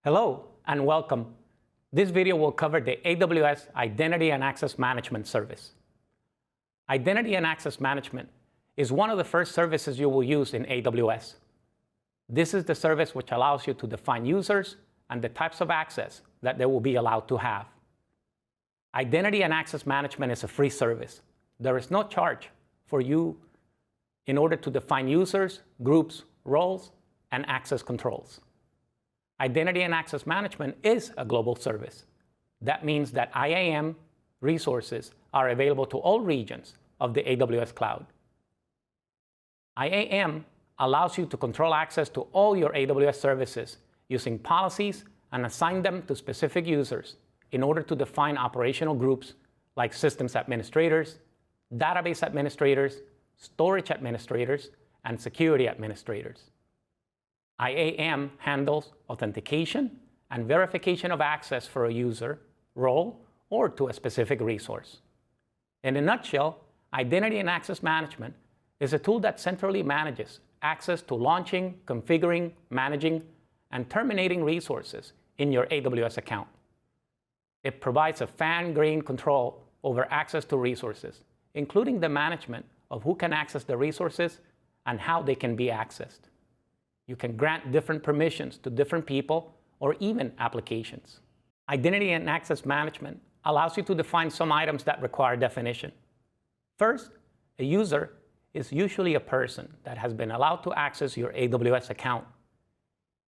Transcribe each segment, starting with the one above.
Hello and welcome. This video will cover the AWS Identity and Access Management service. Identity and Access Management is one of the first services you will use in AWS. This is the service which allows you to define users and the types of access that they will be allowed to have. Identity and Access Management is a free service. There is no charge for you in order to define users, groups, roles, and access controls. Identity and Access Management is a global service. That means that IAM resources are available to all regions of the AWS cloud. IAM allows you to control access to all your AWS services using policies and assign them to specific users in order to define operational groups like systems administrators, database administrators, storage administrators, and security administrators. IAM handles authentication and verification of access for a user, role, or to a specific resource. In a nutshell, Identity and Access Management is a tool that centrally manages access to launching, configuring, managing, and terminating resources in your AWS account. It provides a fine-grained control over access to resources, including the management of who can access the resources and how they can be accessed. You can grant different permissions to different people or even applications. Identity and Access Management allows you to define some items that require definition. First, a user is usually a person that has been allowed to access your AWS account.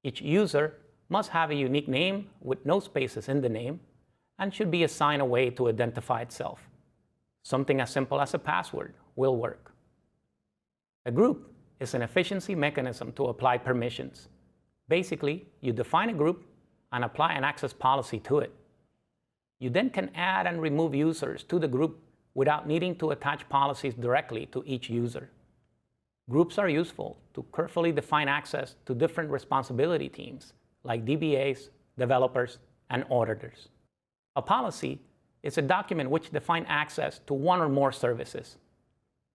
Each user must have a unique name with no spaces in the name and should be assigned a way to identify itself. Something as simple as a password will work. A group is an efficiency mechanism to apply permissions. Basically, you define a group and apply an access policy to it. You then can add and remove users to the group without needing to attach policies directly to each user. Groups are useful to carefully define access to different responsibility teams like DBAs, developers, and auditors. A policy is a document which defines access to one or more services.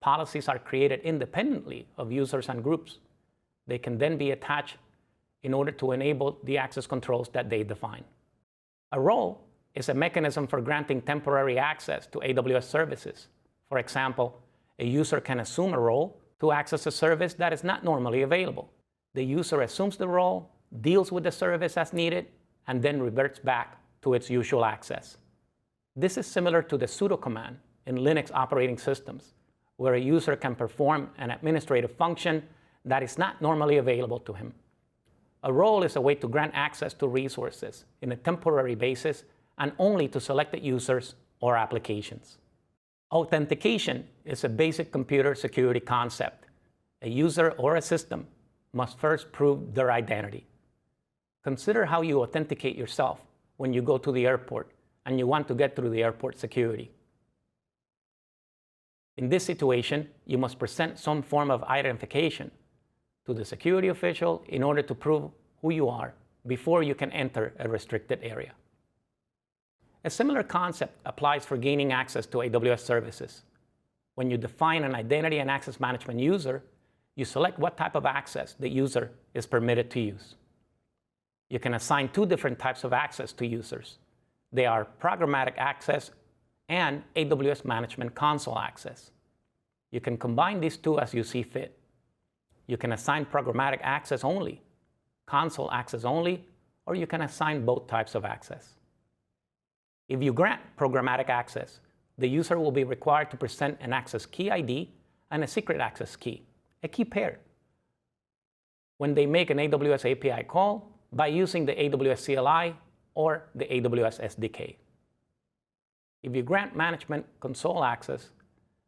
Policies are created independently of users and groups. They can then be attached in order to enable the access controls that they define. A role is a mechanism for granting temporary access to AWS services. For example, a user can assume a role to access a service that is not normally available. The user assumes the role, deals with the service as needed, and then reverts back to its usual access. This is similar to the sudo command in Linux operating systems, where a user can perform an administrative function that is not normally available to him. A role is a way to grant access to resources in a temporary basis and only to selected users or applications. Authentication is a basic computer security concept. A user or a system must first prove their identity. Consider how you authenticate yourself when you go to the airport and you want to get through the airport security. In this situation, you must present some form of identification to the security official in order to prove who you are before you can enter a restricted area. A similar concept applies for gaining access to AWS services. When you define an Identity and Access Management user, you select what type of access the user is permitted to use. You can assign two different types of access to users. They are programmatic access and AWS Management Console access. You can combine these two as you see fit. You can assign programmatic access only, console access only, or you can assign both types of access. If you grant programmatic access, the user will be required to present an access key ID and a secret access key, a key pair, when they make an AWS API call by using the AWS CLI or the AWS SDK. If you grant management console access,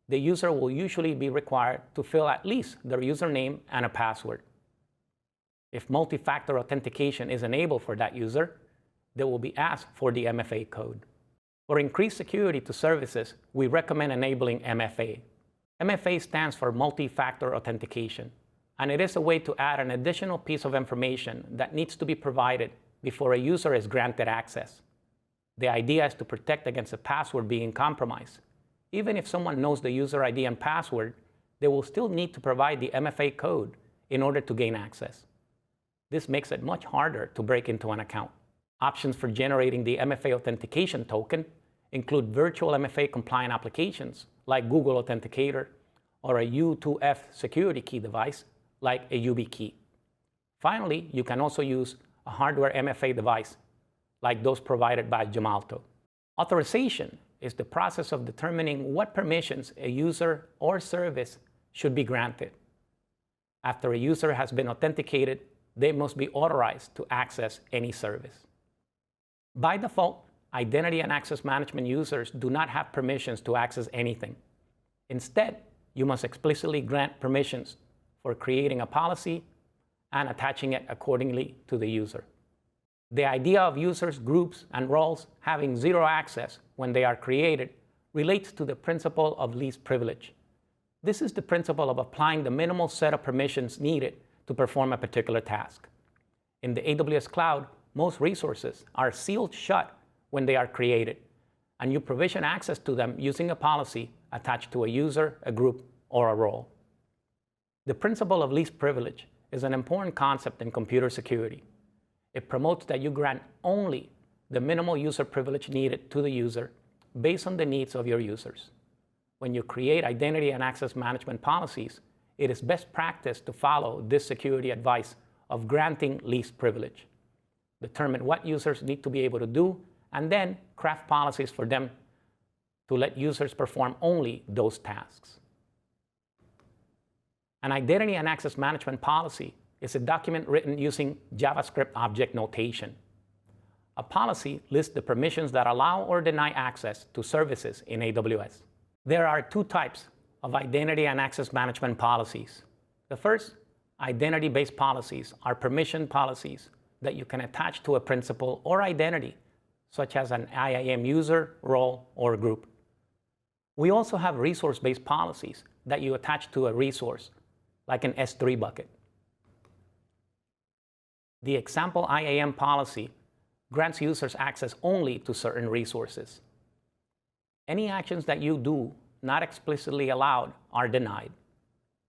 the user will usually be required to fill at least their username and a password. If multi-factor authentication is enabled for that user, they will be asked for the MFA code. For increased security to services, we recommend enabling MFA. MFA stands for multi-factor authentication, and it is a way to add an additional piece of information that needs to be provided before a user is granted access. The idea is to protect against a password being compromised. Even if someone knows the user ID and password, they will still need to provide the MFA code in order to gain access. This makes it much harder to break into an account. Options for generating the MFA authentication token include virtual MFA compliant applications like Google Authenticator or a U2F security key device like a YubiKey. Finally, you can also use a hardware MFA device like those provided by Gemalto. Authorization is the process of determining what permissions a user or service should be granted. After a user has been authenticated, they must be authorized to access any service. By default, identity and access management users do not have permissions to access anything. Instead, you must explicitly grant permissions for creating a policy and attaching it accordingly to the user. The idea of users, groups, and roles having zero access when they are created relates to the principle of least privilege. This is the principle of applying the minimal set of permissions needed to perform a particular task. In the AWS cloud, most resources are sealed shut when they are created, and you provision access to them using a policy attached to a user, a group, or a role. The principle of least privilege is an important concept in computer security. It promotes that you grant only the minimal user privilege needed to the user based on the needs of your users. When you create identity and access management policies, it is best practice to follow this security advice of granting least privilege. Determine what users need to be able to do, and then craft policies for them to let users perform only those tasks. An identity and access management policy is a document written using JavaScript object notation. A policy lists the permissions that allow or deny access to services in AWS. There are two types of identity and access management policies. The first, identity-based policies, are permission policies that you can attach to a principal or identity, such as an IAM user, role, or group. We also have resource-based policies that you attach to a resource, like an S3 bucket. The example IAM policy grants users access only to certain resources. Any actions that you do not explicitly allowed are denied.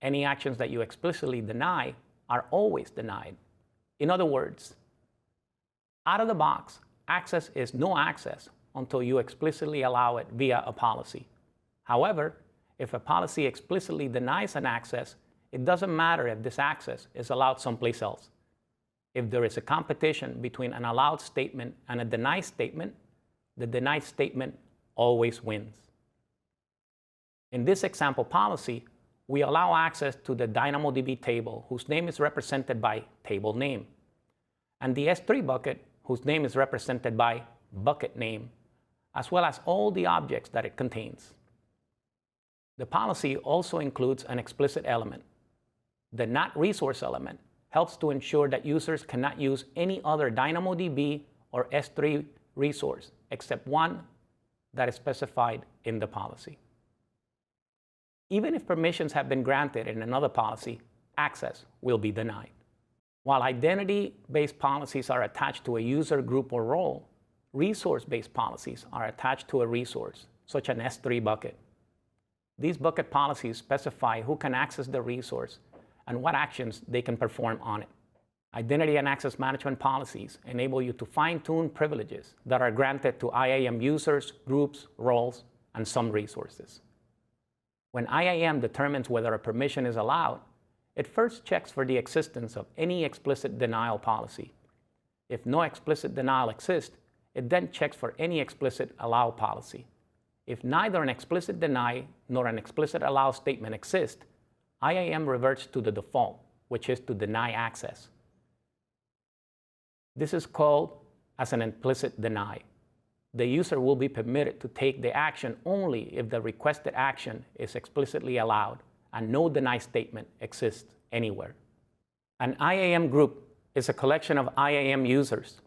Any actions that you explicitly deny are always denied. In other words, out of the box, access is no access until you explicitly allow it via a policy. However, if a policy explicitly denies an access, it doesn't matter if this access is allowed someplace else. If there is a competition between an allowed statement and a denied statement, the denied statement always wins. In this example policy, we allow access to the DynamoDB table, whose name is represented by table name, and the S3 bucket, whose name is represented by bucket name, as well as all the objects that it contains. The policy also includes an explicit element. The not resource element helps to ensure that users cannot use any other DynamoDB or S3 resource except one that is specified in the policy. Even if permissions have been granted in another policy, access will be denied. While identity-based policies are attached to a user, group, or role, resource-based policies are attached to a resource, such as an S3 bucket. These bucket policies specify who can access the resource and what actions they can perform on it. Identity and access management policies enable you to fine-tune privileges that are granted to IAM users, groups, roles, and some resources. When IAM determines whether a permission is allowed, it first checks for the existence of any explicit denial policy. If no explicit denial exists, it then checks for any explicit allow policy. If neither an explicit deny nor an explicit allow statement exist, IAM reverts to the default, which is to deny access. This is called as an implicit deny. The user will be permitted to take the action only if the requested action is explicitly allowed and no deny statement exists anywhere. An IAM group is a collection of IAM users.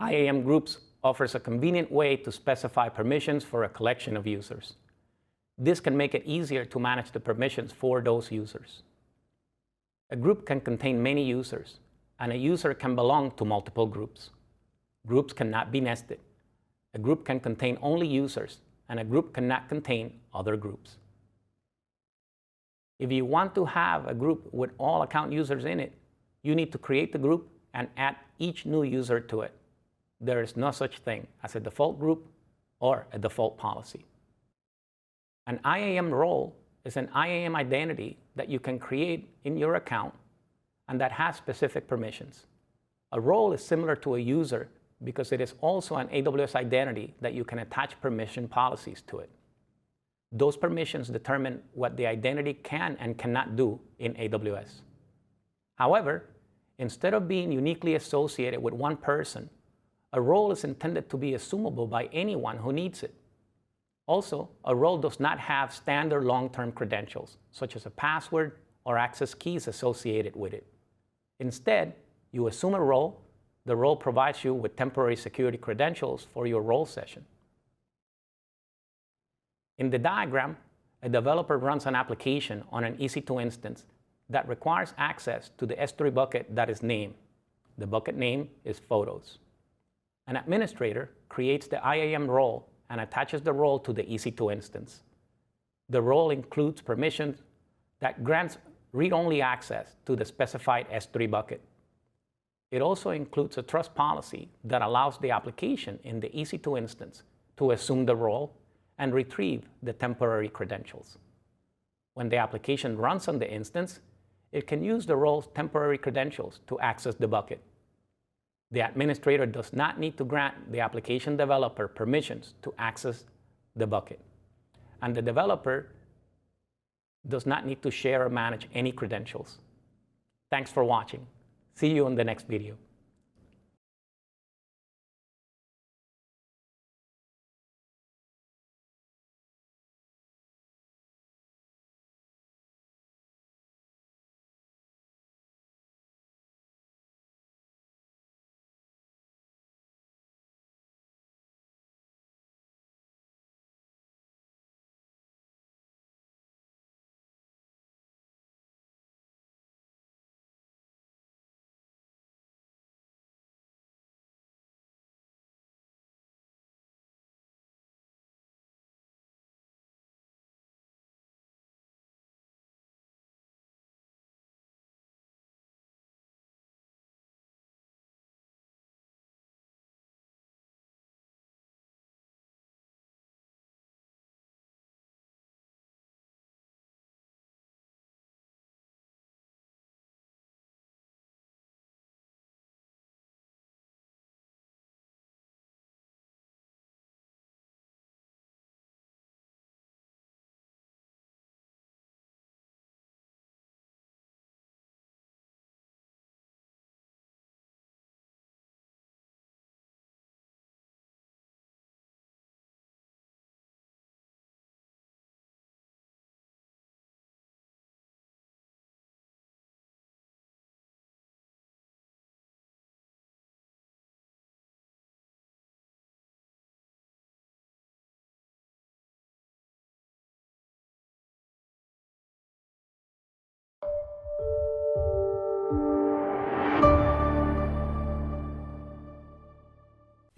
IAM groups offers a convenient way to specify permissions for a collection of users. This can make it easier to manage the permissions for those users. A group can contain many users, and a user can belong to multiple groups. Groups cannot be nested. A group can contain only users, and a group cannot contain other groups. If you want to have a group with all account users in it, you need to create the group and add each new user to it. there is no such thing as a default group or a default policy. An IAM role is an IAM identity that you can create in your account and that has specific permissions. A role is similar to a user because it is also an AWS identity that you can attach permission policies to it. Those permissions determine what the identity can and cannot do in AWS. However, instead of being uniquely associated with one person, a role is intended to be assumable by anyone who needs it. Also, a role does not have standard long-term credentials, such as a password or access keys associated with it. Instead, you assume a role. The role provides you with temporary security credentials for your role session. In the diagram, a developer runs an application on an EC2 instance that requires access to the S3 bucket that is named. The bucket name is Photos. An administrator creates the IAM role and attaches the role to the EC2 instance. The role includes permissions that grants read-only access to the specified S3 bucket. It also includes a trust policy that allows the application in the EC2 instance to assume the role and retrieve the temporary credentials. When the application runs on the instance, it can use the role's temporary credentials to access the bucket. The administrator does not need to grant the application developer permissions to access the bucket, and the developer does not need to share or manage any credentials. Thanks for watching. See you in the next video.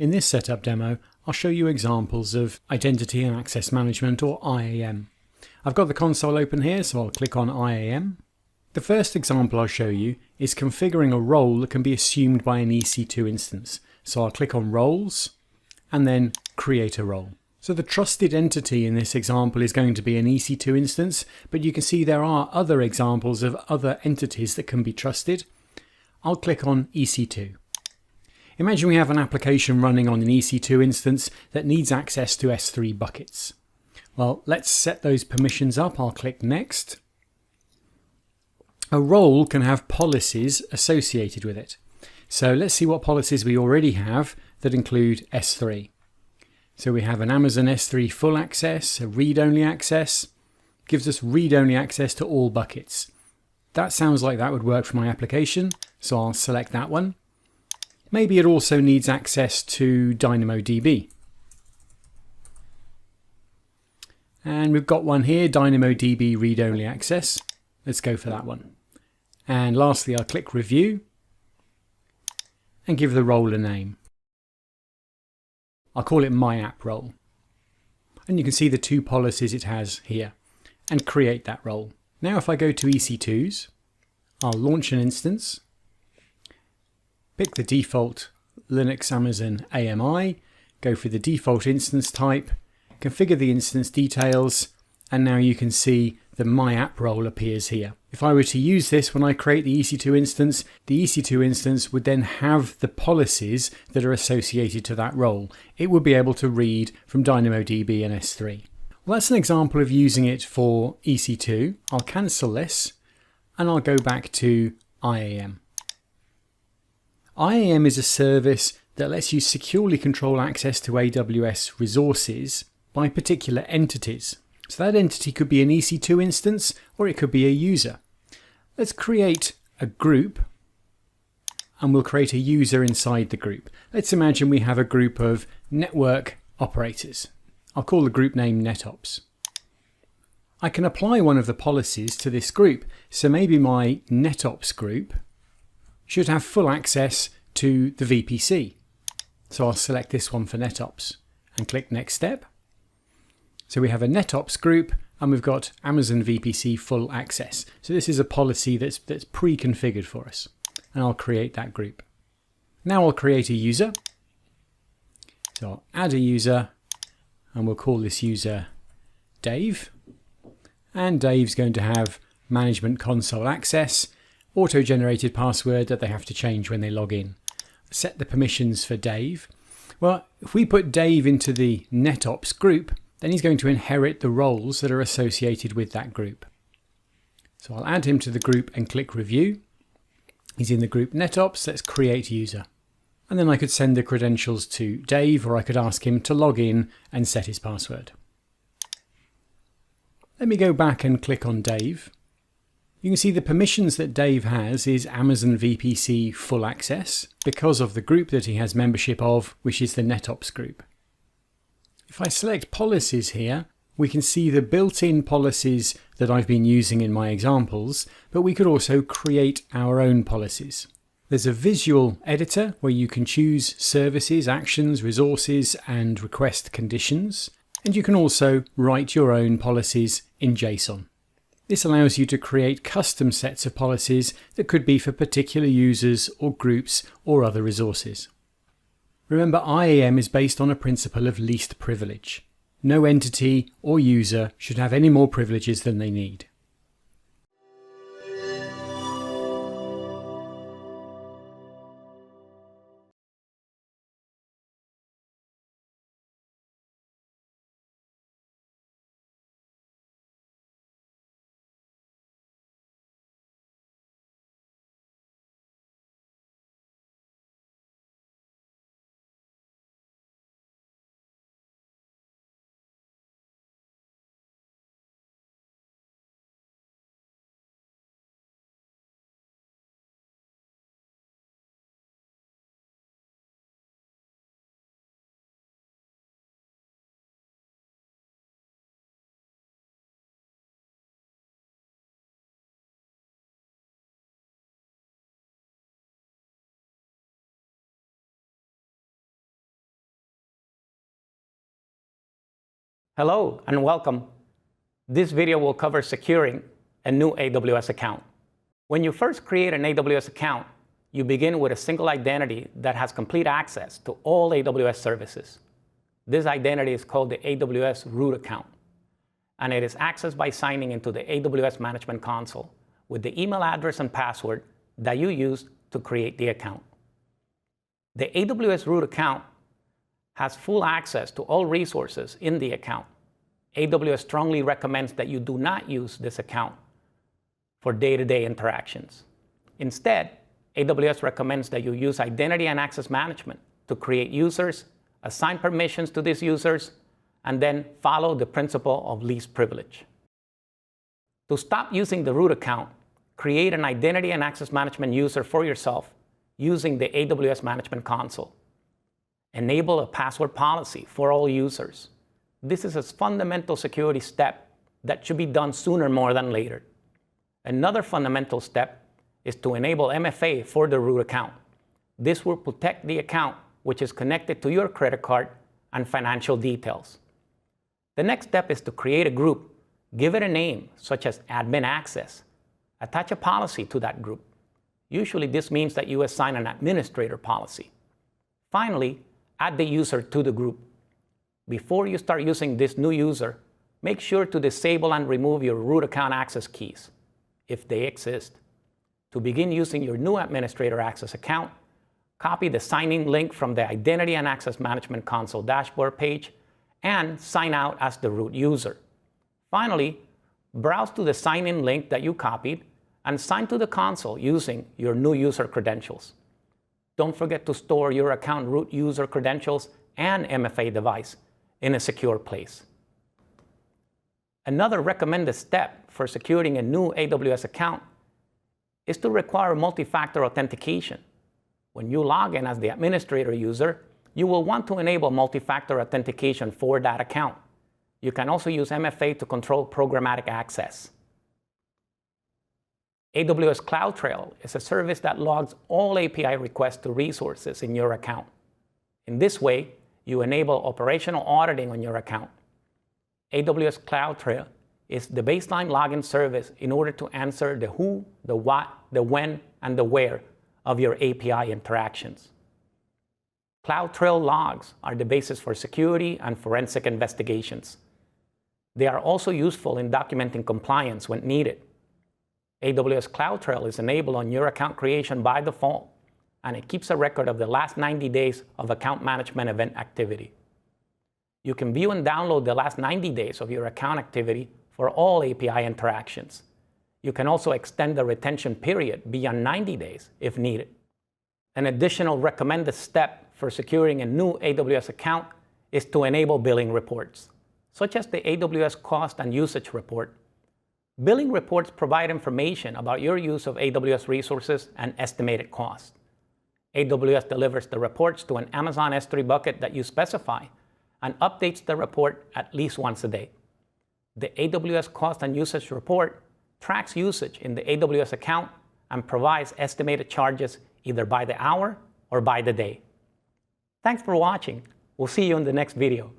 In this setup demo, I'll show you examples of Identity and Access Management, or IAM. I've got the console open here, so I'll click on IAM. The first example I'll show you is configuring a role that can be assumed by an EC2 instance. So I'll click on Roles and then Create a Role. So the trusted entity in this example is going to be an EC2 instance, but you can see there are other examples of other entities that can be trusted. I'll click on EC2. Imagine we have an application running on an EC2 instance that needs access to S3 buckets. Well, let's set those permissions up. I'll click Next. A role can have policies associated with it. So let's see what policies we already have that include S3. So we have an Amazon S3 full access, a read-only access, gives us read-only access to all buckets. That sounds like that would work for my application, so I'll select that one. Maybe it also needs access to DynamoDB. And we've got one here, DynamoDB read-only access. Let's go for that one. And lastly, I'll click Review and give the role a name. I'll call it My App Role. And you can see the two policies it has here and create that role. Now if I go to EC2s, I'll launch an instance. Pick the default Linux Amazon AMI, go for the default instance type, configure the instance details, and now you can see the My App role appears here. If I were to use this when I create the EC2 instance, the EC2 instance would then have the policies that are associated to that role. It would be able to read from DynamoDB and S3. Well, that's an example of using it for EC2. I'll cancel this and I'll go back to IAM. IAM is a service that lets you securely control access to AWS resources by particular entities. So that entity could be an EC2 instance or it could be a user. Let's create a group and we'll create a user inside the group. Let's imagine we have a group of network operators. I'll call the group name NetOps. I can apply one of the policies to this group. So maybe my NetOps group should have full access to the VPC. So I'll select this one for NetOps and click Next Step. So we have a NetOps group and we've got Amazon VPC full access. So this is a policy that's pre-configured for us. And I'll create that group. Now I'll create a user. So I'll add a user and we'll call this user Dave. And Dave's going to have management console access, auto-generated password that they have to change when they log in. Set the permissions for Dave. Well, if we put Dave into the NetOps group, then he's going to inherit the roles that are associated with that group. So I'll add him to the group and click Review. He's in the group NetOps. Let's create user. And then I could send the credentials to Dave, or I could ask him to log in and set his password. Let me go back and click on Dave. You can see the permissions that Dave has is Amazon VPC full access because of the group that he has membership of, which is the NetOps group. If I select policies here, we can see the built-in policies that I've been using in my examples, but we could also create our own policies. There's a visual editor where you can choose services, actions, resources, and request conditions. And you can also write your own policies in JSON. This allows you to create custom sets of policies that could be for particular users or groups or other resources. Remember, IAM is based on a principle of least privilege. No entity or user should have any more privileges than they need. Hello and welcome. This video will cover securing a new AWS account. When you first create an AWS account, you begin with a single identity that has complete access to all AWS services. This identity is called the AWS root account, and it is accessed by signing into the AWS Management Console with the email address and password that you used to create the account. The AWS root account has full access to all resources in the account. AWS strongly recommends that you do not use this account for day-to-day interactions. Instead, AWS recommends that you use identity and access management to create users, assign permissions to these users, and then follow the principle of least privilege. To stop using the root account, create an identity and access management user for yourself using the AWS Management Console. Enable a password policy for all users. This is a fundamental security step that should be done sooner more than later. Another fundamental step is to enable MFA for the root account. This will protect the account which is connected to your credit card and financial details. The next step is to create a group, give it a name such as admin access, attach a policy to that group. Usually this means that you assign an administrator policy. Finally, add the user to the group. Before you start using this new user, make sure to disable and remove your root account access keys, if they exist. To begin using your new administrator access account, copy the sign-in link from the Identity and Access Management Console dashboard page and sign out as the root user. Finally, browse to the sign-in link that you copied and sign to the console using your new user credentials. Don't forget to store your account root user credentials and MFA device in a secure place. Another recommended step for securing a new AWS account is to require multi-factor authentication. When you log in as the administrator user, you will want to enable multi-factor authentication for that account. You can also use MFA to control programmatic access. AWS CloudTrail is a service that logs all API requests to resources in your account. In this way, you enable operational auditing on your account. AWS CloudTrail is the baseline login service in order to answer the who, the what, the when, and the where of your API interactions. CloudTrail logs are the basis for security and forensic investigations. They are also useful in documenting compliance when needed. AWS CloudTrail is enabled on your account creation by default, and it keeps a record of the last 90 days of account management event activity. You can view and download the last 90 days of your account activity for all API interactions. You can also extend the retention period beyond 90 days if needed. An additional recommended step for securing a new AWS account is to enable billing reports, such as the AWS Cost and Usage Report. Billing reports provide information about your use of AWS resources and estimated cost. AWS delivers the reports to an Amazon S3 bucket that you specify and updates the report at least once a day. The AWS Cost and Usage Report tracks usage in the AWS account and provides estimated charges either by the hour or by the day. Thanks for watching. We'll see you in the next video.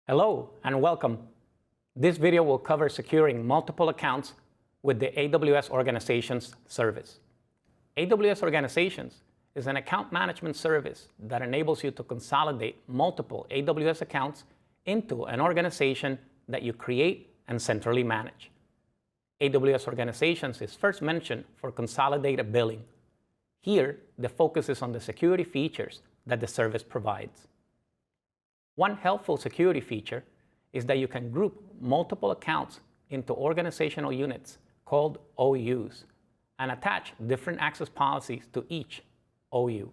Hello and welcome. This video will cover securing multiple accounts with the AWS Organizations service. AWS Organizations is an account management service that enables you to consolidate multiple AWS accounts into an organization that you create and centrally manage. AWS Organizations is first mentioned for consolidated billing. Here, the focus is on the security features that the service provides. One helpful security feature is that you can group multiple accounts into organizational units called OUs and attach different access policies to each OU.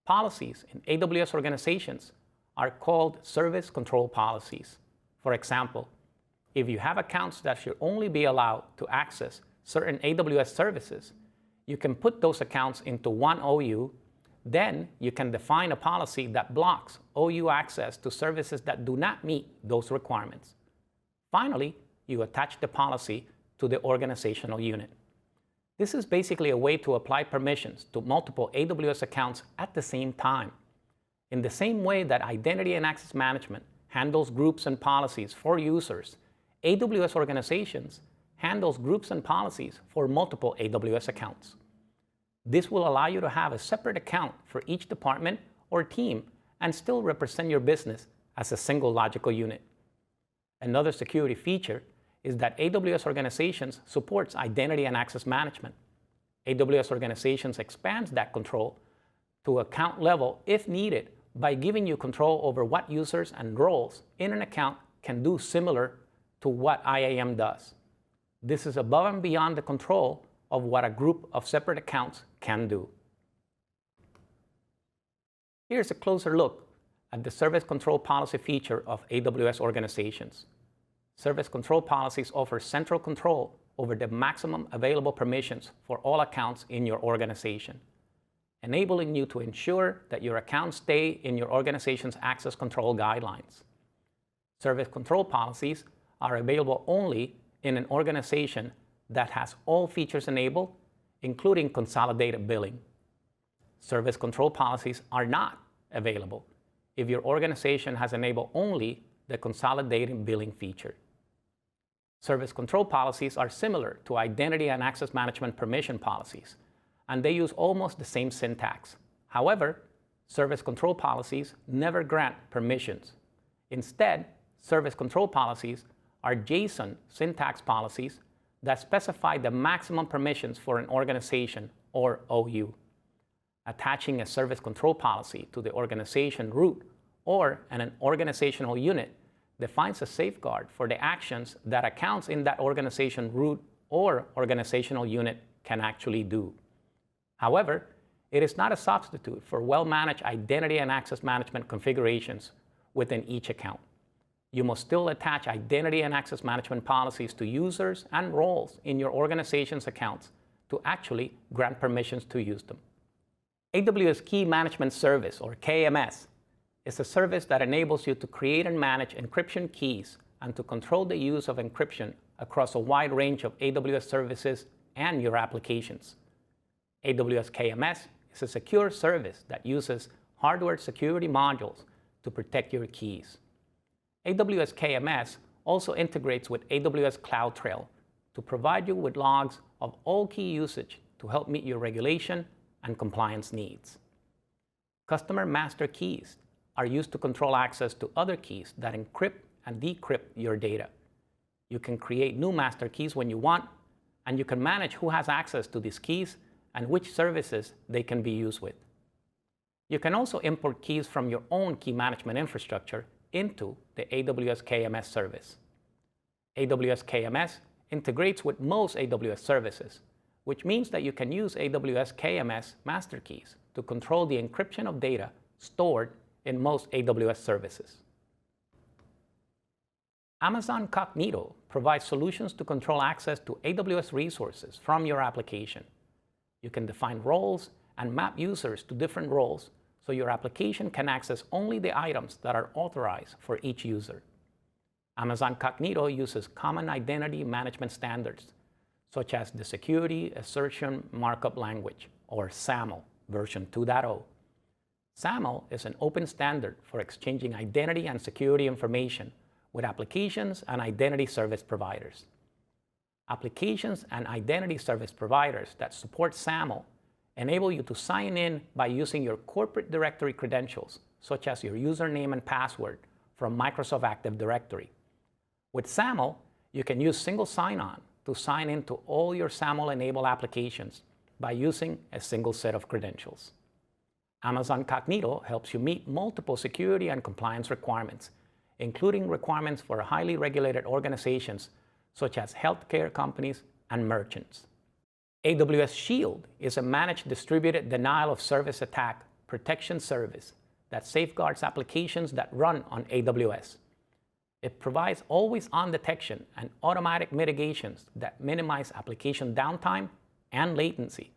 Policies in AWS Organizations are called service control policies. For example, if you have accounts that should only be allowed to access certain AWS services, you can put those accounts into one OU. Then you can define a policy that blocks OU access to services that do not meet those requirements. Finally, you attach the policy to the organizational unit. This is basically a way to apply permissions to multiple AWS accounts at the same time. In the same way that Identity and Access Management handles groups and policies for users, AWS Organizations handles groups and policies for multiple AWS accounts. This will allow you to have a separate account for each department or team and still represent your business as a single logical unit. Another security feature is that AWS Organizations supports Identity and Access Management. AWS Organizations expands that control to account level if needed by giving you control over what users and roles in an account can do, similar to what IAM does. This is above and beyond the control of what a group of separate accounts can do. Here's a closer look at the service control policy feature of AWS organizations. Service control policies offer central control over the maximum available permissions for all accounts in your organization, enabling you to ensure that your accounts stay in your organization's access control guidelines. Service control policies are available only in an organization that has all features enabled, including consolidated billing. Service control policies are not available if your organization has enabled only the consolidated billing feature. Service control policies are similar to identity and access management permission policies, and they use almost the same syntax. However, service control policies never grant permissions. Instead, service control policies are JSON syntax policies that specify the maximum permissions for an organization or OU. Attaching a service control policy to the organization root or an organizational unit defines a safeguard for the actions that accounts in that organization root or organizational unit can actually do. However, it is not a substitute for well-managed identity and access management configurations within each account. You must still attach identity and access management policies to users and roles in your organization's accounts to actually grant permissions to use them. AWS Key Management Service, or KMS, is a service that enables you to create and manage encryption keys and to control the use of encryption across a wide range of AWS services and your applications. AWS KMS is a secure service that uses hardware security modules to protect your keys. AWS KMS also integrates with AWS CloudTrail to provide you with logs of all key usage to help meet your regulation and compliance needs. Customer master keys are used to control access to other keys that encrypt and decrypt your data. You can create new master keys when you want, and you can manage who has access to these keys and which services they can be used with. You can also import keys from your own key management infrastructure into the AWS KMS service. AWS KMS integrates with most AWS services, which means that you can use AWS KMS master keys to control the encryption of data stored in most AWS services. Amazon Cognito provides solutions to control access to AWS resources from your application. You can define roles and map users to different roles so your application can access only the items that are authorized for each user. Amazon Cognito uses common identity management standards, such as the Security Assertion Markup Language, or SAML, version 2.0. SAML is an open standard for exchanging identity and security information with applications and identity service providers. Applications and identity service providers that support SAML enable you to sign in by using your corporate directory credentials, such as your username and password from Microsoft Active Directory. With SAML, you can use single sign-on to sign into all your SAML-enabled applications by using a single set of credentials. Amazon Cognito helps you meet multiple security and compliance requirements, including requirements for highly regulated organizations such as healthcare companies and merchants. AWS Shield is a managed distributed denial of service attack protection service that safeguards applications that run on AWS. It provides always-on detection and automatic mitigations that minimize application downtime and latency,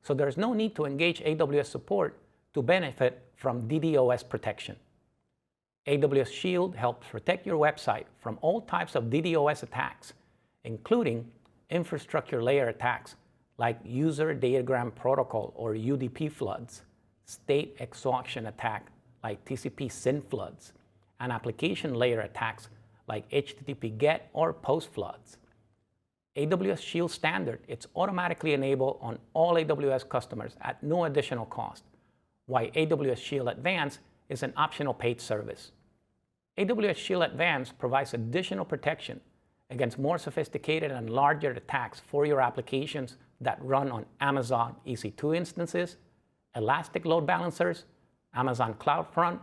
so there's no need to engage AWS support to benefit from DDoS protection. AWS Shield helps protect your website from all types of DDoS attacks, including infrastructure layer attacks like User Datagram Protocol or UDP floods, state exhaustion attack like TCP SYN floods, and application layer attacks like HTTP GET or POST floods. AWS Shield Standard is automatically enabled on all AWS customers at no additional cost, while AWS Shield Advanced is an optional paid service. AWS Shield Advanced provides additional protection against more sophisticated and larger attacks for your applications that run on Amazon EC2 instances, Elastic Load Balancers, Amazon CloudFront,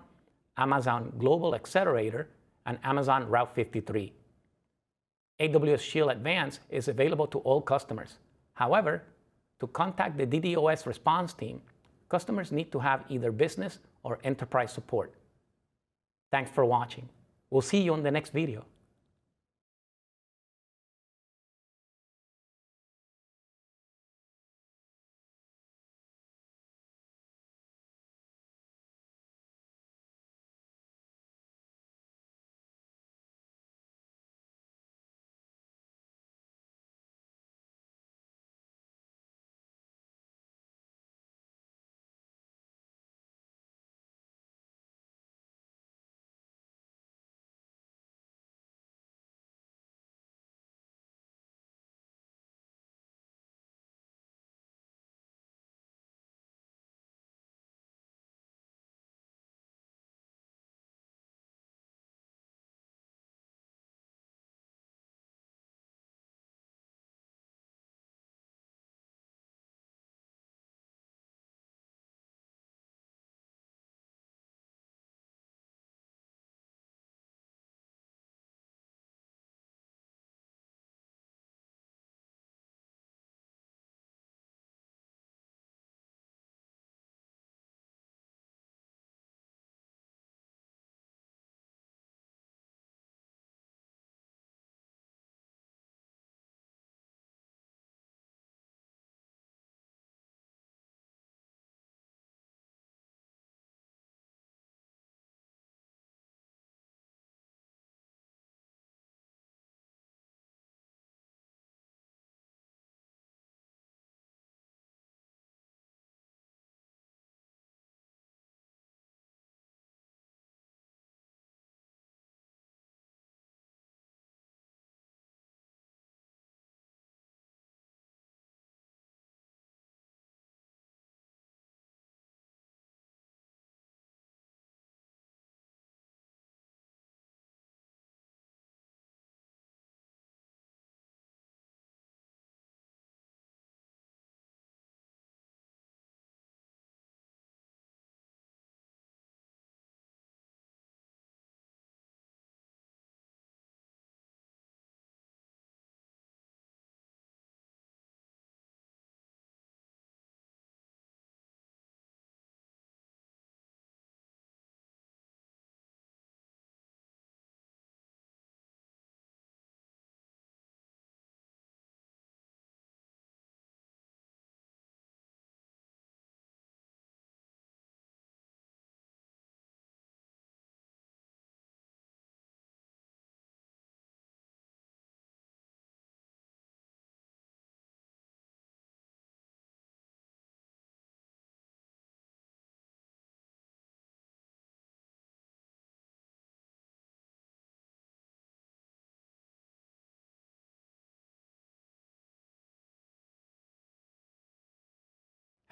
Amazon Global Accelerator, and Amazon Route 53. AWS Shield Advanced is available to all customers. However, to contact the DDoS response team, customers need to have either business or enterprise support. Thanks for watching. We'll see you on the next video.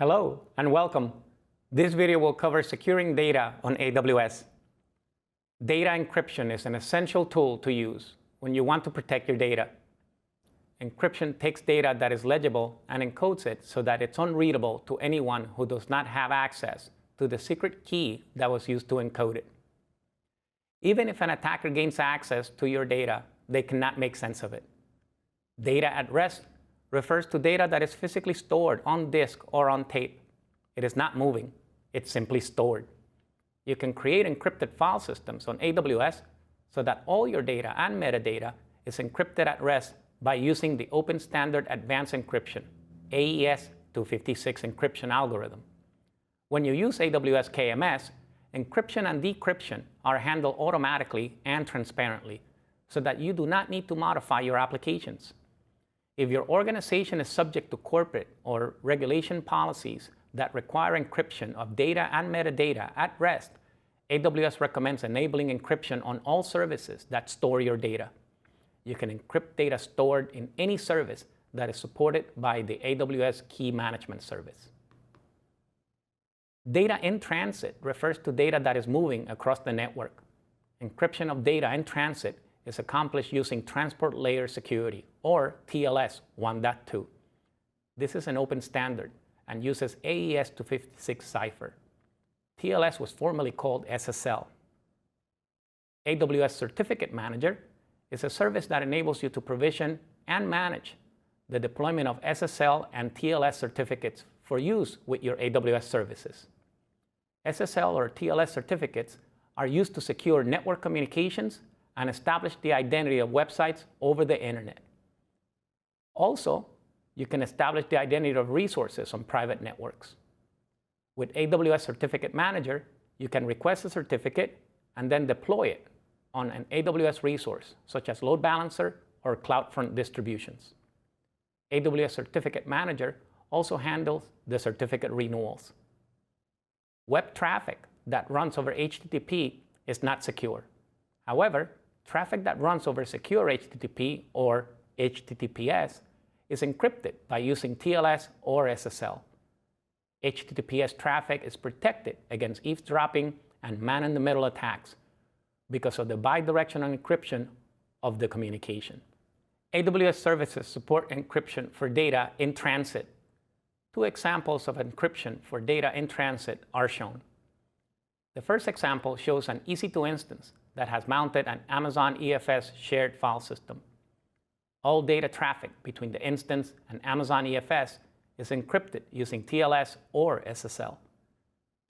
Hello and welcome. This video will cover securing data on AWS. Data encryption is an essential tool to use when you want to protect your data. Encryption takes data that is legible and encodes it so that it's unreadable to anyone who does not have access to the secret key that was used to encode it. Even if an attacker gains access to your data, they cannot make sense of it. Data at rest refers to data that is physically stored on disk or on tape. It is not moving, it's simply stored. You can create encrypted file systems on AWS so that all your data and metadata is encrypted at rest by using the Open Standard Advanced Encryption, AES 256 encryption algorithm. When you use AWS KMS, encryption and decryption are handled automatically and transparently so that you do not need to modify your applications. If your organization is subject to corporate or regulation policies that require encryption of data and metadata at rest, AWS recommends enabling encryption on all services that store your data. You can encrypt data stored in any service that is supported by the AWS Key Management Service. Data in transit refers to data that is moving across the network. Encryption of data in transit is accomplished using Transport Layer Security, or TLS 1.2. This is an open standard and uses AES 256 cipher. TLS was formerly called SSL. AWS Certificate Manager is a service that enables you to provision and manage the deployment of SSL and TLS certificates for use with your AWS services. SSL or TLS certificates are used to secure network communications and establish the identity of websites over the internet. Also, you can establish the identity of resources on private networks. With AWS Certificate Manager, you can request a certificate and then deploy it on an AWS resource, such as load balancer or CloudFront distributions. AWS Certificate Manager also handles the certificate renewals. Web traffic that runs over HTTP is not secure. However, traffic that runs over secure HTTP or HTTPS is encrypted by using TLS or SSL. HTTPS traffic is protected against eavesdropping and man-in-the-middle attacks because of the bidirectional encryption of the communication. AWS services support encryption for data in transit. Two examples of encryption for data in transit are shown. The first example shows an EC2 instance that has mounted an Amazon EFS shared file system. All data traffic between the instance and Amazon EFS is encrypted using TLS or SSL.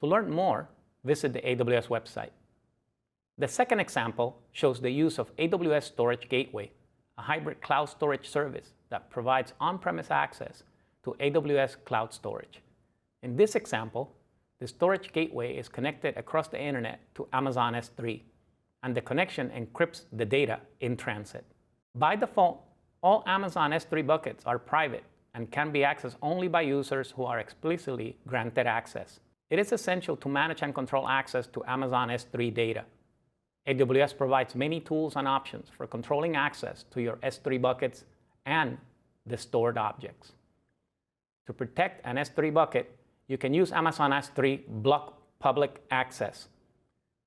To learn more, visit the AWS website. The second example shows the use of AWS Storage Gateway, a hybrid cloud storage service that provides on-premise access to AWS cloud storage. In this example, the storage gateway is connected across the internet to Amazon S3, and the connection encrypts the data in transit. By default, all Amazon S3 buckets are private and can be accessed only by users who are explicitly granted access. It is essential to manage and control access to Amazon S3 data. AWS provides many tools and options for controlling access to your S3 buckets and the stored objects. To protect an S3 bucket, you can use Amazon S3 block public access.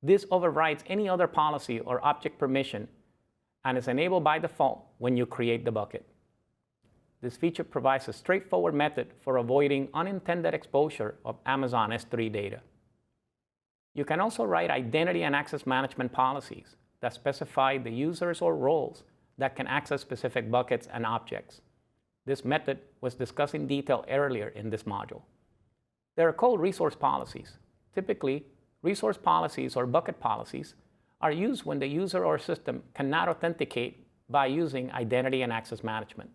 This overrides any other policy or object permission and is enabled by default when you create the bucket. This feature provides a straightforward method for avoiding unintended exposure of Amazon S3 data. You can also write identity and access management policies that specify the users or roles that can access specific buckets and objects. This method was discussed in detail earlier in this module. They are called resource policies. Typically, resource policies or bucket policies are used when the user or system cannot authenticate by using identity and access management.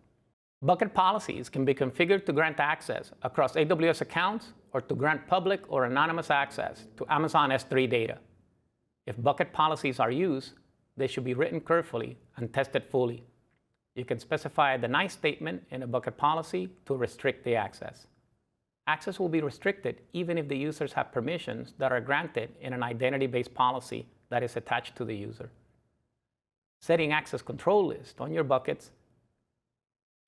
Bucket policies can be configured to grant access across AWS accounts or to grant public or anonymous access to Amazon S3 data. If bucket policies are used, they should be written carefully and tested fully. You can specify a deny statement in a bucket policy to restrict the access. Access will be restricted even if the users have permissions that are granted in an identity-based policy that is attached to the user. Setting access control lists on your buckets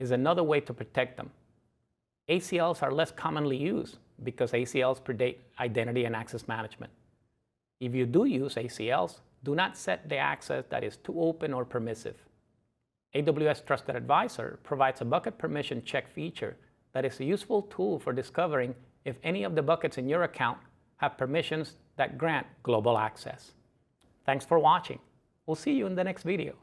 is another way to protect them. ACLs are less commonly used because ACLs predate identity and access management. If you do use ACLs, do not set the access that is too open or permissive. AWS Trusted Advisor provides a bucket permission check feature that is a useful tool for discovering if any of the buckets in your account have permissions that grant global access. Thanks for watching. We'll see you in the next video.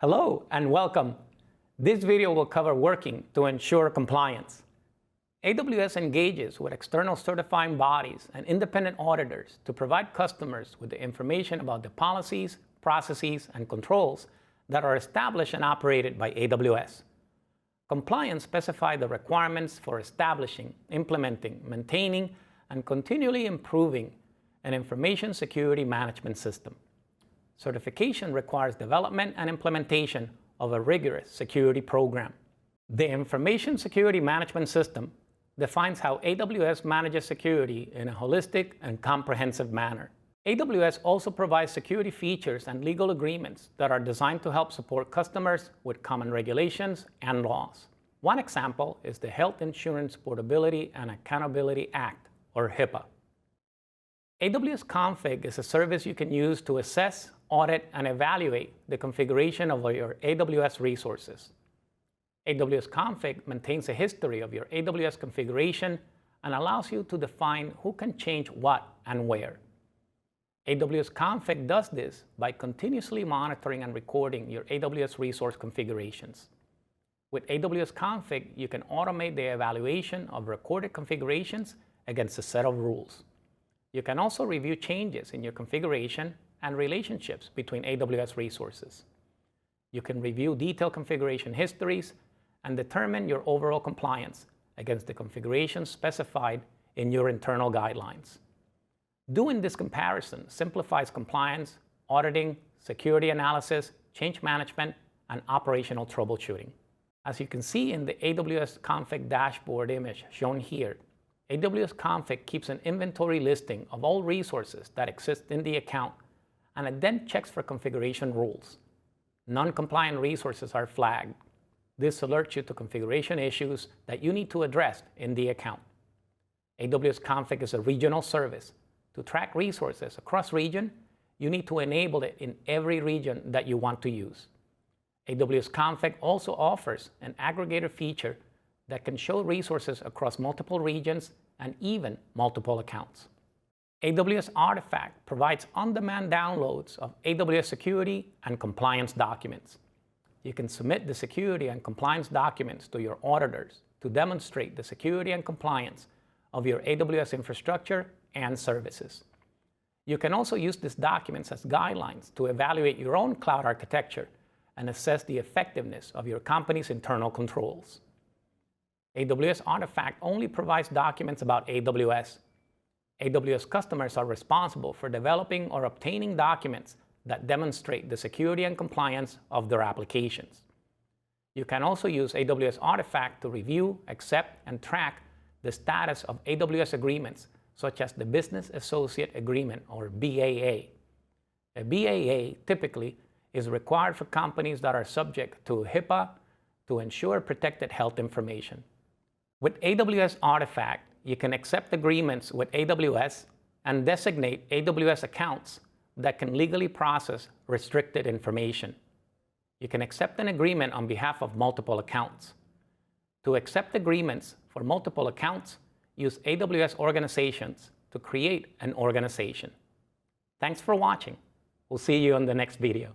Hello and welcome. This video will cover working to ensure compliance. AWS engages with external certifying bodies and independent auditors to provide customers with the information about the policies, processes, and controls that are established and operated by AWS. Compliance specifies the requirements for establishing, implementing, maintaining, and continually improving an information security management system. Certification requires development and implementation of a rigorous security program. The Information Security Management System defines how AWS manages security in a holistic and comprehensive manner. AWS also provides security features and legal agreements that are designed to help support customers with common regulations and laws. One example is the Health Insurance Portability and Accountability Act, or HIPAA. AWS Config is a service you can use to assess, audit, and evaluate the configuration of your AWS resources. AWS Config maintains a history of your AWS configuration and allows you to define who can change what and where. AWS Config does this by continuously monitoring and recording your AWS resource configurations. With AWS Config, you can automate the evaluation of recorded configurations against a set of rules. You can also review changes in your configuration and relationships between AWS resources. You can review detailed configuration histories and determine your overall compliance against the configurations specified in your internal guidelines. Doing this comparison simplifies compliance, auditing, security analysis, change management, and operational troubleshooting. As you can see in the AWS Config dashboard image shown here, AWS Config keeps an inventory listing of all resources that exist in the account, and it then checks for configuration rules. Non-compliant resources are flagged. This alerts you to configuration issues that you need to address in the account. AWS Config is a regional service. To track resources across region, you need to enable it in every region that you want to use. AWS Config also offers an aggregator feature that can show resources across multiple regions and even multiple accounts. AWS Artifact provides on-demand downloads of AWS security and compliance documents. You can submit the security and compliance documents to your auditors to demonstrate the security and compliance of your AWS infrastructure and services. You can also use these documents as guidelines to evaluate your own cloud architecture and assess the effectiveness of your company's internal controls. AWS Artifact only provides documents about AWS. AWS customers are responsible for developing or obtaining documents that demonstrate the security and compliance of their applications. You can also use AWS Artifact to review, accept, and track the status of AWS agreements, such as the Business Associate Agreement, or BAA. A BAA typically is required for companies that are subject to HIPAA to ensure protected health information. With AWS Artifact, you can accept agreements with AWS and designate AWS accounts that can legally process restricted information. You can accept an agreement on behalf of multiple accounts. To accept agreements for multiple accounts, use AWS organizations to create an organization. Thanks for watching. We'll see you on the next video.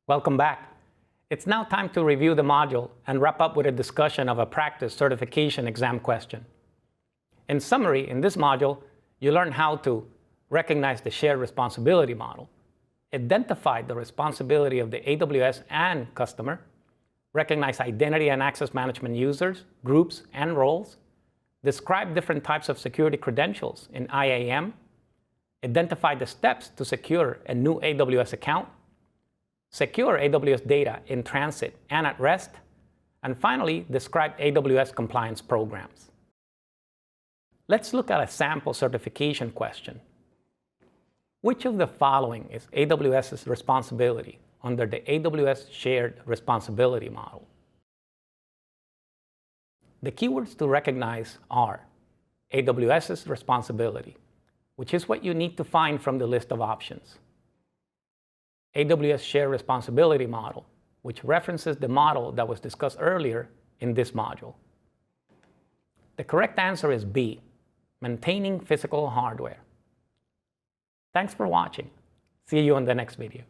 Welcome back. It's now time to review the module and wrap up with a discussion of a practice certification exam question. In summary, in this module, you learn how to recognize the shared responsibility model, identify the responsibility of the AWS and customer, recognize identity and access management users, groups, and roles, describe different types of security credentials in IAM, identify the steps to secure a new AWS account, secure AWS data in transit and at rest, and finally, describe AWS compliance programs. Let's look at a sample certification question. Which of the following is AWS's responsibility under the AWS Shared Responsibility Model? The keywords to recognize are AWS's responsibility, which is what you need to find from the list of options. AWS Shared Responsibility Model, which references the model that was discussed earlier in this module. The correct answer is B, maintaining physical hardware. Thanks for watching. See you on the next video.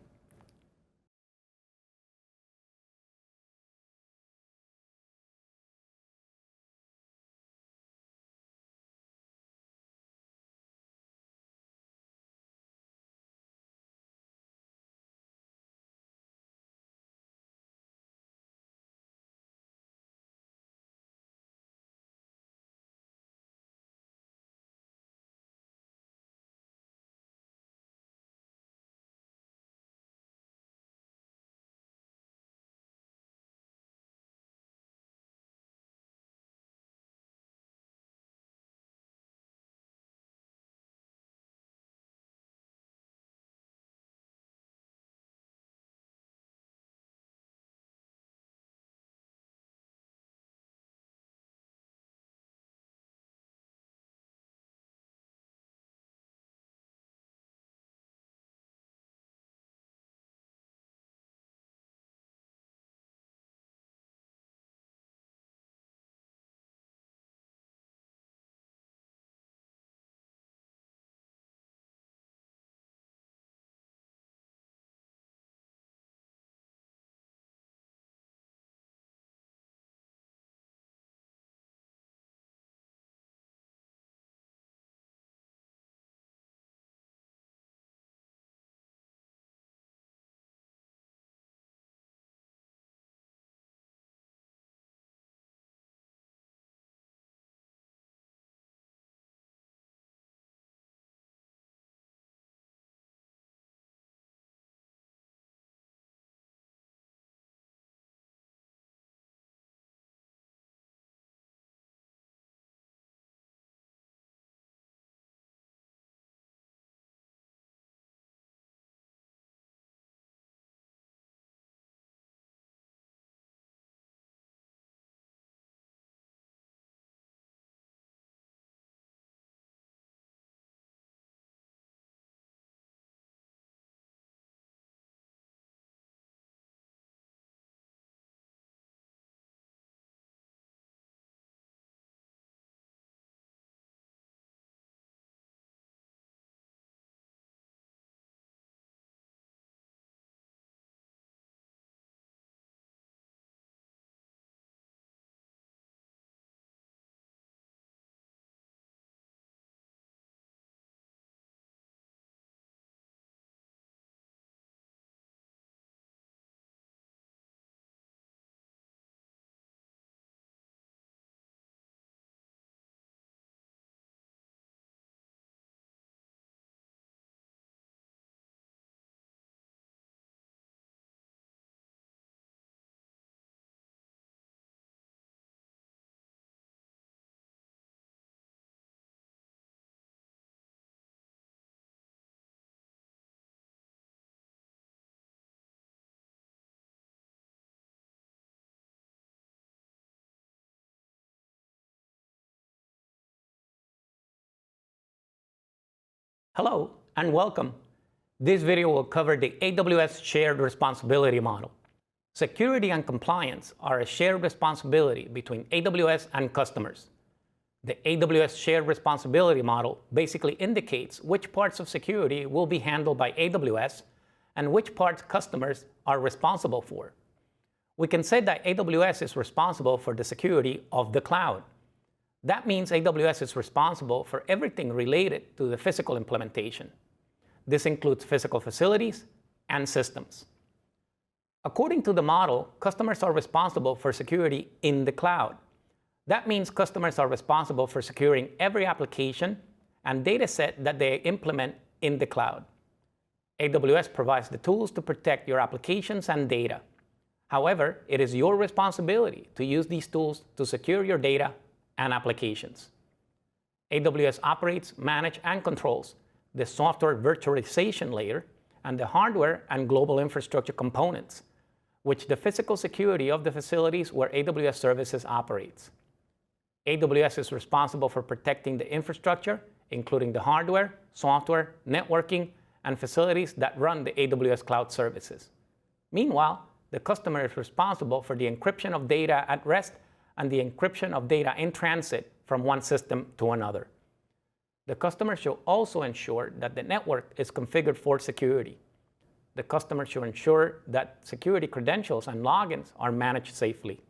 Hello and welcome. This video will cover the AWS Shared Responsibility Model. Security and compliance are a shared responsibility between AWS and customers. The AWS Shared Responsibility Model basically indicates which parts of security will be handled by AWS and which parts customers are responsible for. We can say that AWS is responsible for the security of the cloud. That means AWS is responsible for everything related to the physical implementation. This includes physical facilities and systems. According to the model, customers are responsible for security in the cloud. That means customers are responsible for securing every application and data set that they implement in the cloud. AWS provides the tools to protect your applications and data. However, it is your responsibility to use these tools to secure your data and applications. AWS operates, manages, and controls the software virtualization layer and the hardware and global infrastructure components, which the physical security of the facilities where AWS services operates. AWS is responsible for protecting the infrastructure, including the hardware, software, networking, and facilities that run the AWS cloud services. Meanwhile, the customer is responsible for the encryption of data at rest and the encryption of data in transit from one system to another. The customer should also ensure that the network is configured for security. The customer should ensure that security credentials and logins are managed safely.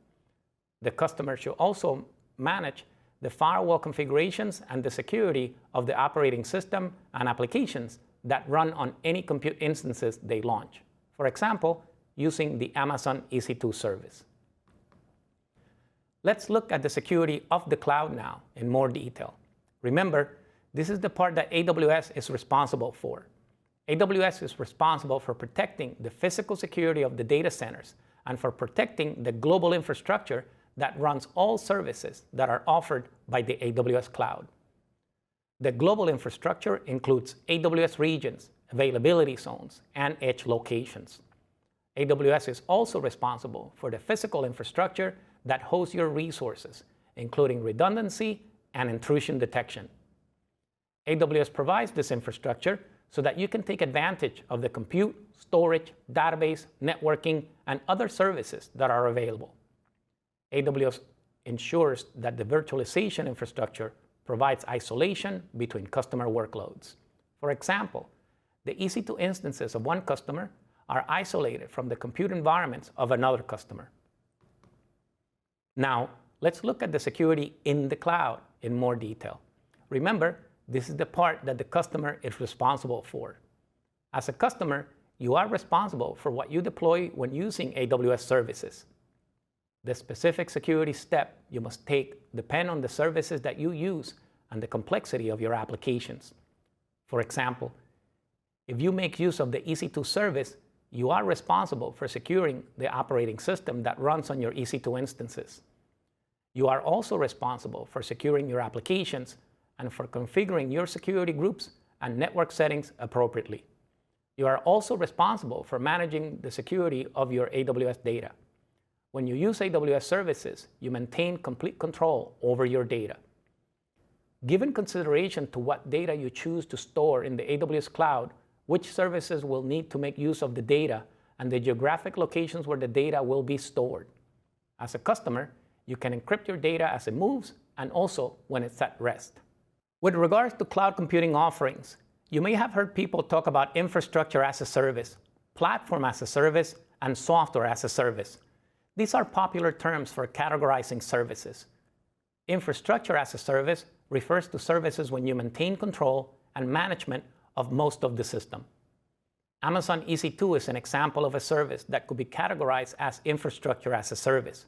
The customer should also manage the firewall configurations and the security of the operating system and applications that run on any compute instances they launch. For example, using the Amazon EC2 service. Let's look at the security of the cloud now in more detail. Remember, this is the part that AWS is responsible for. AWS is responsible for protecting the physical security of the data centers and for protecting the global infrastructure that runs all services that are offered by the AWS cloud. The global infrastructure includes AWS regions, availability zones, and edge locations. AWS is also responsible for the physical infrastructure that hosts your resources, including redundancy and intrusion detection. AWS provides this infrastructure so that you can take advantage of the compute, storage, database, networking, and other services that are available. AWS ensures that the virtualization infrastructure provides isolation between customer workloads. For example, the EC2 instances of one customer are isolated from the compute environments of another customer. Now, let's look at the security in the cloud in more detail. Remember, this is the part that the customer is responsible for. As a customer, you are responsible for what you deploy when using AWS services. The specific security step you must take depend on the services that you use and the complexity of your applications. For example, if you make use of the EC2 service, you are responsible for securing the operating system that runs on your EC2 instances. You are also responsible for securing your applications and for configuring your security groups and network settings appropriately. You are also responsible for managing the security of your AWS data. When you use AWS services, you maintain complete control over your data. Given consideration to what data you choose to store in the AWS cloud, which services will need to make use of the data, and the geographic locations where the data will be stored. As a customer, you can encrypt your data as it moves and also when it's at rest. With regards to cloud computing offerings, you may have heard people talk about infrastructure as a service, platform as a service, and software as a service. These are popular terms for categorizing services. Infrastructure as a service refers to services when you maintain control and management of most of the system. Amazon EC2 is an example of a service that could be categorized as infrastructure as a service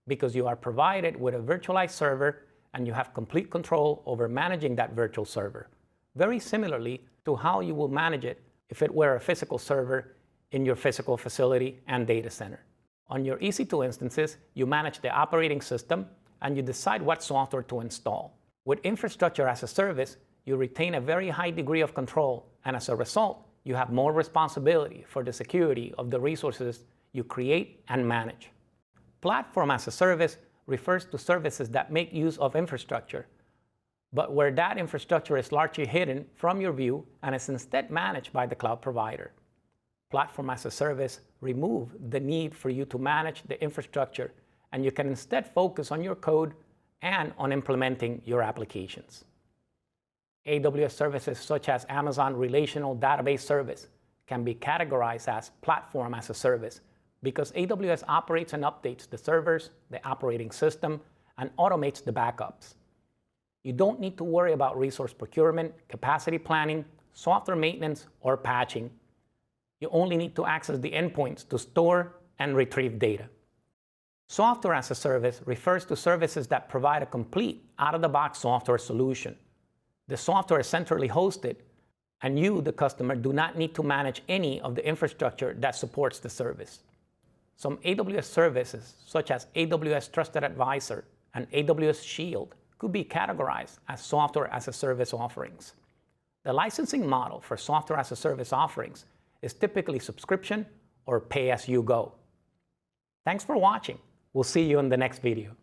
because you are provided with a virtualized server and you have complete control over managing that virtual server, very similarly to how you will manage it if it were a physical server in your physical facility and data center. On your EC2 instances, you manage the operating system and you decide what software to install. With infrastructure as a service, you retain a very high degree of control, and as a result, you have more responsibility for the security of the resources you create and manage. Platform as a service refers to services that make use of infrastructure, but where that infrastructure is largely hidden from your view and is instead managed by the cloud provider. Platform as a service removes the need for you to manage the infrastructure, and you can instead focus on your code and on implementing your applications. AWS services such as Amazon Relational Database Service, can be categorized as platform as a service because AWS operates and updates the servers, the operating system, and automates the backups. You don't need to worry about resource procurement, capacity planning, software maintenance, or patching. You only need to access the endpoints to store and retrieve data. Software as a service refers to services that provide a complete, out-of-the-box software solution. The software is centrally hosted, and you, the customer, do not need to manage any of the infrastructure that supports the service. Some AWS services, such as AWS Trusted Advisor and AWS Shield, could be categorized as software as a service offerings. The licensing model for software as a service offerings is typically subscription or pay-as-you-go. Thanks for watching. We'll see you in the next video.